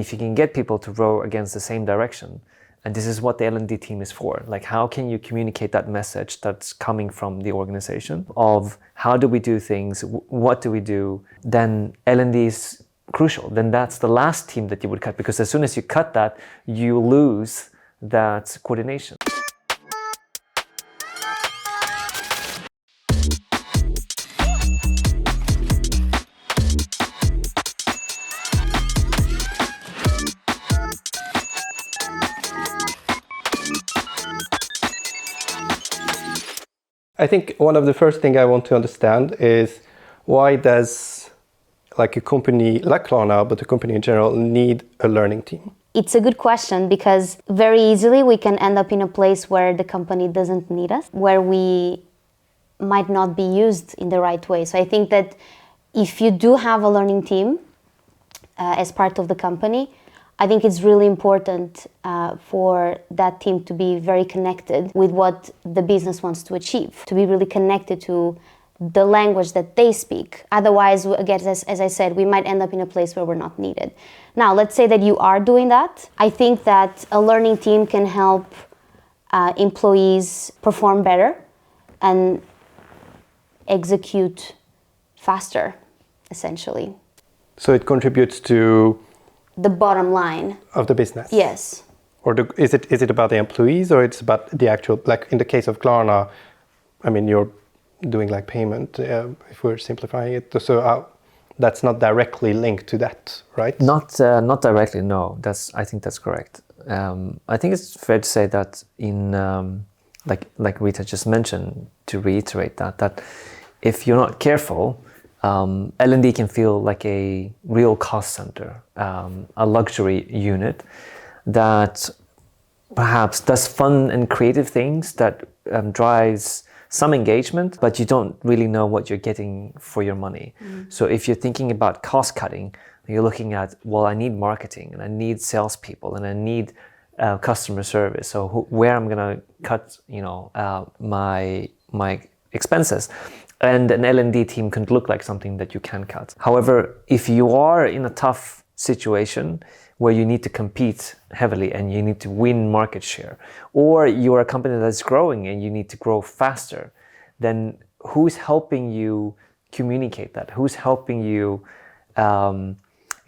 if you can get people to row against the same direction, and this is what the L&D team is for, like how can you communicate that message that's coming from the organization of how do we do things, what do we do, then L&D is crucial. Then that's the last team that you would cut, because as soon as you cut that, you lose that coordination. I think one of the first things I want to understand is why does like a company like Klarna, but a company in general, need a learning team? It's a good question, because very easily we can end up in a place where the company doesn't need us, where we might not be used in the right way. So I think that if you do have a learning team as part of the company, I think it's really important for that team to be very connected with what the business wants to achieve, to be really connected to the language that they speak. Otherwise, again, as I said, we might end up in a place where we're not needed. Now, let's say that you are doing that. I think that a learning team can help employees perform better and execute faster, essentially. So it contributes to the bottom line of the business. Yes. Or is it about the employees, or it's about the actual, like in the case of Klarna, I mean, you're doing like payment, if we're simplifying it. So that's not directly linked to that, right? Not directly, no. I think that's correct. I think it's fair to say that in like Rita just mentioned, to reiterate that if you're not careful, L&D can feel like a real cost center, a luxury unit that perhaps does fun and creative things that drives some engagement, but you don't really know what you're getting for your money. So if you're thinking about cost cutting, you're looking at, well, I need marketing and I need salespeople and I need customer service. So where I'm gonna cut, my expenses. And an L&D team can look like something that you can cut. However, if you are in a tough situation where you need to compete heavily and you need to win market share, or you're a company that's growing and you need to grow faster, then who's helping you communicate that? Who's helping you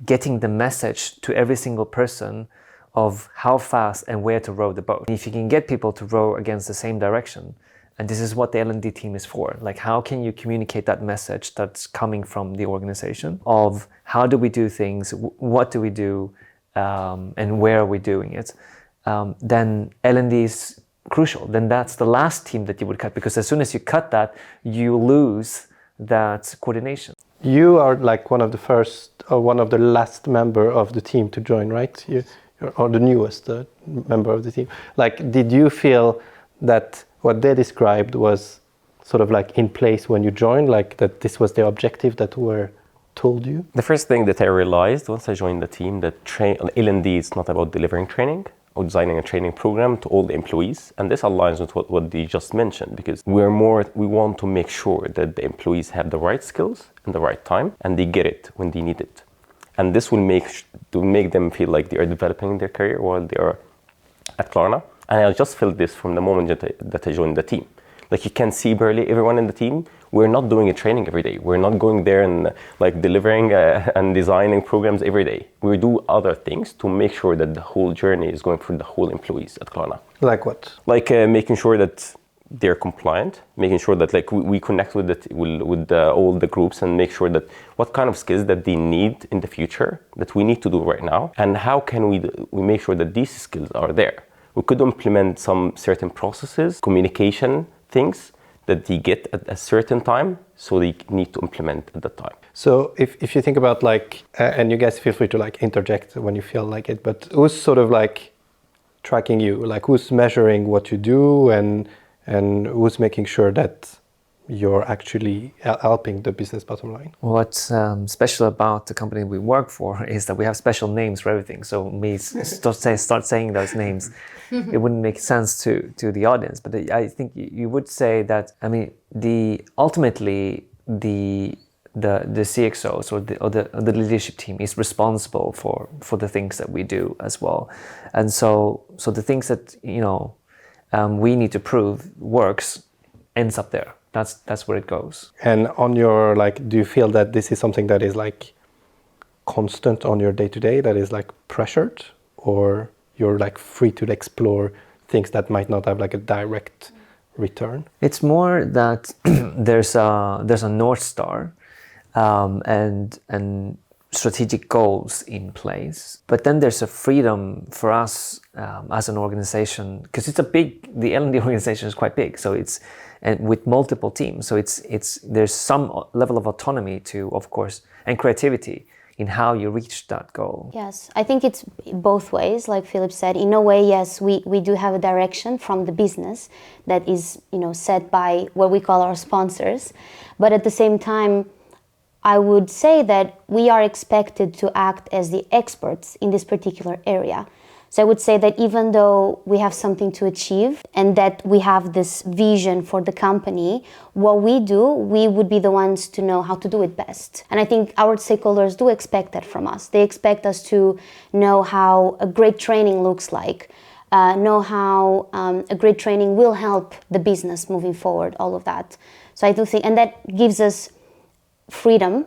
getting the message to every single person of how fast and where to row the boat? If you can get people to row against the same direction, and this is what the L&D team is for. Like, how can you communicate that message that's coming from the organization of how do we do things, what do we do, and where are we doing it? Then L&D is crucial. Then that's the last team that you would cut, because as soon as you cut that, you lose that coordination. You are like one of the first or one of the last member of the team to join, right? You're the newest member of the team. Like, did you feel that what they described was sort of like in place when you joined, like that this was the objective that were told you? The first thing that I realized once I joined the team, that L&D is not about delivering training or designing a training program to all the employees. And this aligns with what you just mentioned, because we want to make sure that the employees have the right skills and the right time and they get it when they need it. And this will make them feel like they are developing their career while they are at Klarna. And I just felt this from the moment that I joined the team. Like, you can see barely everyone in the team. We're not doing a training every day. We're not going there and like delivering and designing programs every day. We do other things to make sure that the whole journey is going for the whole employees at Klarna. Like what? Like making sure that they're compliant, making sure that like we connect with all the groups and make sure that what kind of skills that they need in the future that we need to do right now, and how can we make sure that these skills are there. We could implement some certain processes, communication things that they get at a certain time, so they need to implement at that time. So if you think about like, and you guys feel free to like interject when you feel like it, but who's sort of like tracking you? Like, who's measuring what you do and who's making sure that you're actually helping the business bottom line? What's special about the company we work for is that we have special names for everything. So me start saying those names, it wouldn't make sense to the audience. But I think you would say that, I mean, ultimately the the CXOs or the leadership team is responsible for the things that we do as well. And so the things that we need to prove works ends up there. That's where it goes. And on your do you feel that this is something that is constant on your day-to-day, that is pressured, or you're free to explore things that might not have a direct return? It's more that there's a North Star and strategic goals in place, but then there's a freedom for us as an organization, because the L&D organization is quite big, so and with multiple teams, so there's some level of autonomy to, of course, and creativity in how you reach that goal. Yes, I think it's both ways, like Philip said. In a way, yes, we do have a direction from the business that is, set by what we call our sponsors. But at the same time, I would say that we are expected to act as the experts in this particular area. So I would say that even though we have something to achieve and that we have this vision for the company, what we do, we would be the ones to know how to do it best. And I think our stakeholders do expect that from us. They expect us to know how a great training looks like, know how a great training will help the business moving forward, all of that. So I do think, and that gives us freedom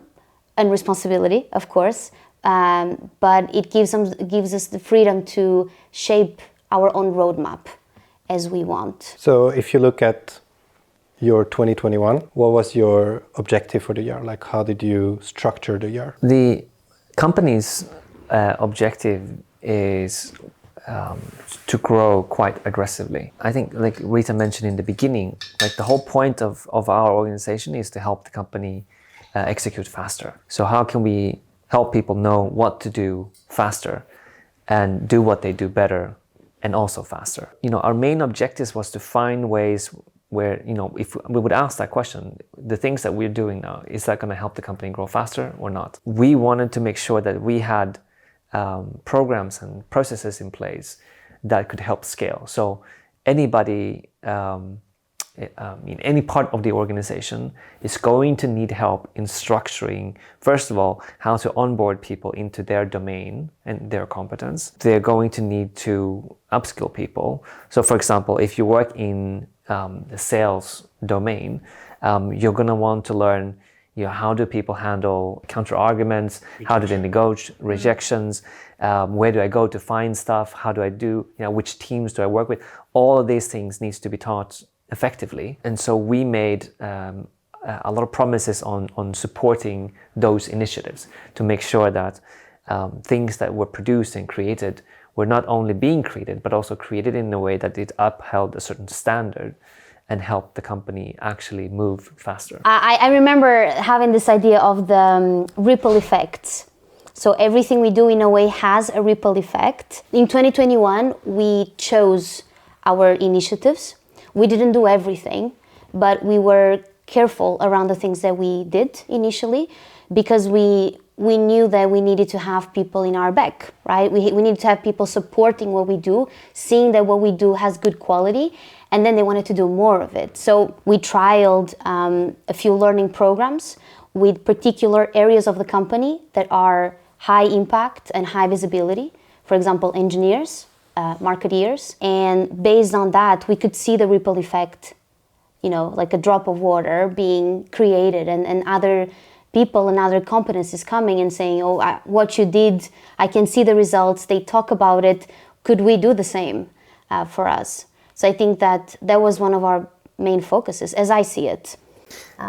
and responsibility, of course, but it gives us the freedom to shape our own roadmap as we want. So if you look at your 2021, what was your objective for the year? How did you structure the year? The company's objective is to grow quite aggressively. I think, like Rita mentioned in the beginning, the whole point of our organization is to help the company execute faster. So how can we help people know what to do faster and do what they do better and also faster? Our main objective was to find ways where, if we would ask that question, the things that we're doing now, is that going to help the company grow faster or not? We wanted to make sure that we had programs and processes in place that could help scale. So anybody in any part of the organization is going to need help in structuring, first of all, how to onboard people into their domain and their competence. They're going to need to upskill people. So for example, if you work in the sales domain, you're going to want to learn how do people handle counter arguments? How do they negotiate rejections? Where do I go to find stuff? How do I do, which teams do I work with? All of these things needs to be taught effectively. And so we made a lot of promises on supporting those initiatives to make sure that things that were produced and created were not only being created, but also created in a way that it upheld a certain standard and helped the company actually move faster. I remember having this idea of the ripple effects. So everything we do in a way has a ripple effect. In 2021, we chose our initiatives. We didn't do everything, but we were careful around the things that we did initially, because we knew that we needed to have people in our back, right? We needed to have people supporting what we do, seeing that what we do has good quality, and then they wanted to do more of it. So we trialed a few learning programs with particular areas of the company that are high impact and high visibility. For example, engineers, marketeers, and based on that, we could see the ripple effect, like a drop of water being created, and other people and other competencies coming and saying, what you did, I can see the results, they talk about it, could we do the same for us? So I think that was one of our main focuses, as I see it.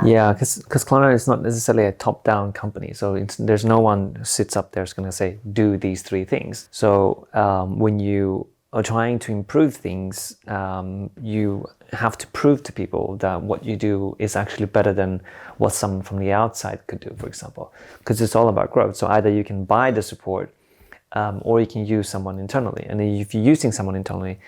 Yeah, because Klarna is not necessarily a top-down company, so there's no one who sits up there is going to say, do these three things. So when you are trying to improve things, you have to prove to people that what you do is actually better than what someone from the outside could do, for example, because it's all about growth. So either you can buy the support or you can use someone internally. And if you're using someone internally,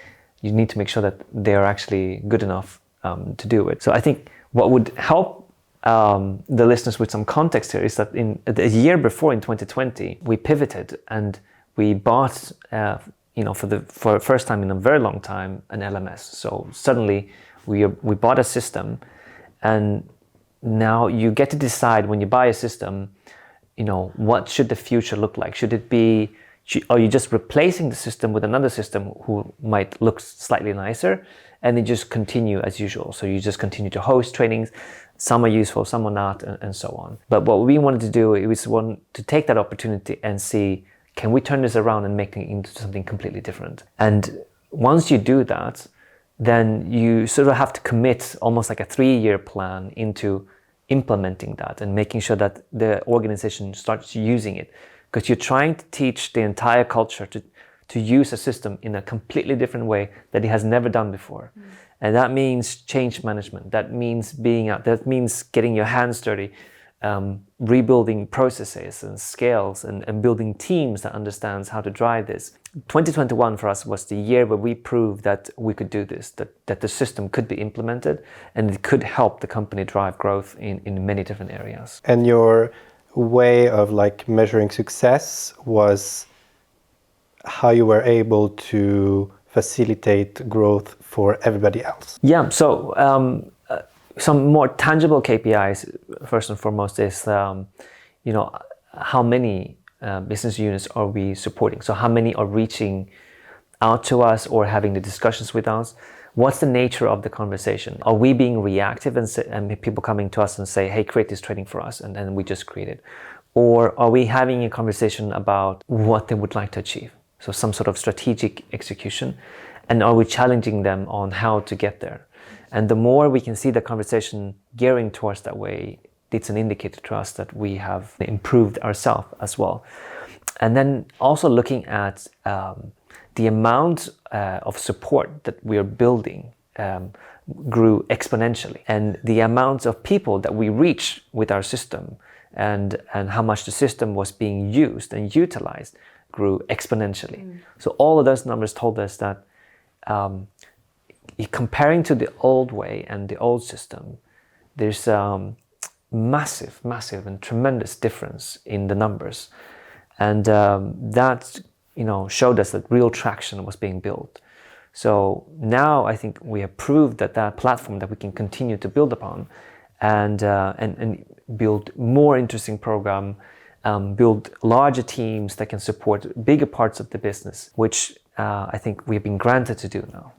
you need to make sure that they're actually good enough to do it. So I think what would help the listeners with some context here is that in a year before, in 2020, we pivoted and we bought, for the first time in a very long time, an LMS. So suddenly we bought a system, and now you get to decide when you buy a system, what should the future look like? Should it be, are you just replacing the system with another system who might look slightly nicer, and then just continue as usual? So you just continue to host trainings. Some are useful, some are not, and so on. But what we wanted to do is to take that opportunity and see, can we turn this around and make it into something completely different? And once you do that, then you sort of have to commit almost like a 3-year plan into implementing that and making sure that the organization starts using it. Because you're trying to teach the entire culture to use a system in a completely different way that it has never done before. And that means change management. That means that means getting your hands dirty, rebuilding processes and scales and building teams that understands how to drive this. 2021 for us was the year where we proved that we could do this, that the system could be implemented and it could help the company drive growth in many different areas. And your way of like measuring success was how you were able to facilitate growth for everybody else. Yeah, so some more tangible KPIs, first and foremost, is how many business units are we supporting? So how many are reaching out to us or having the discussions with us? What's the nature of the conversation? Are we being reactive and people coming to us and say, hey, create this training for us, and then we just create it? Or are we having a conversation about what they would like to achieve? So some sort of strategic execution. And are we challenging them on how to get there? And the more we can see the conversation gearing towards that way, it's an indicator to us that we have improved ourselves as well. And then also looking at the amount of support that we are building grew exponentially. And the amount of people that we reach with our system and how much the system was being used and utilized grew exponentially. So all of those numbers told us that comparing to the old way and the old system, there's massive and tremendous difference in the numbers. And that showed us that real traction was being built. So now I think we have proved that platform that we can continue to build upon and build more interesting program, build larger teams that can support bigger parts of the business, which I think we've been granted to do now.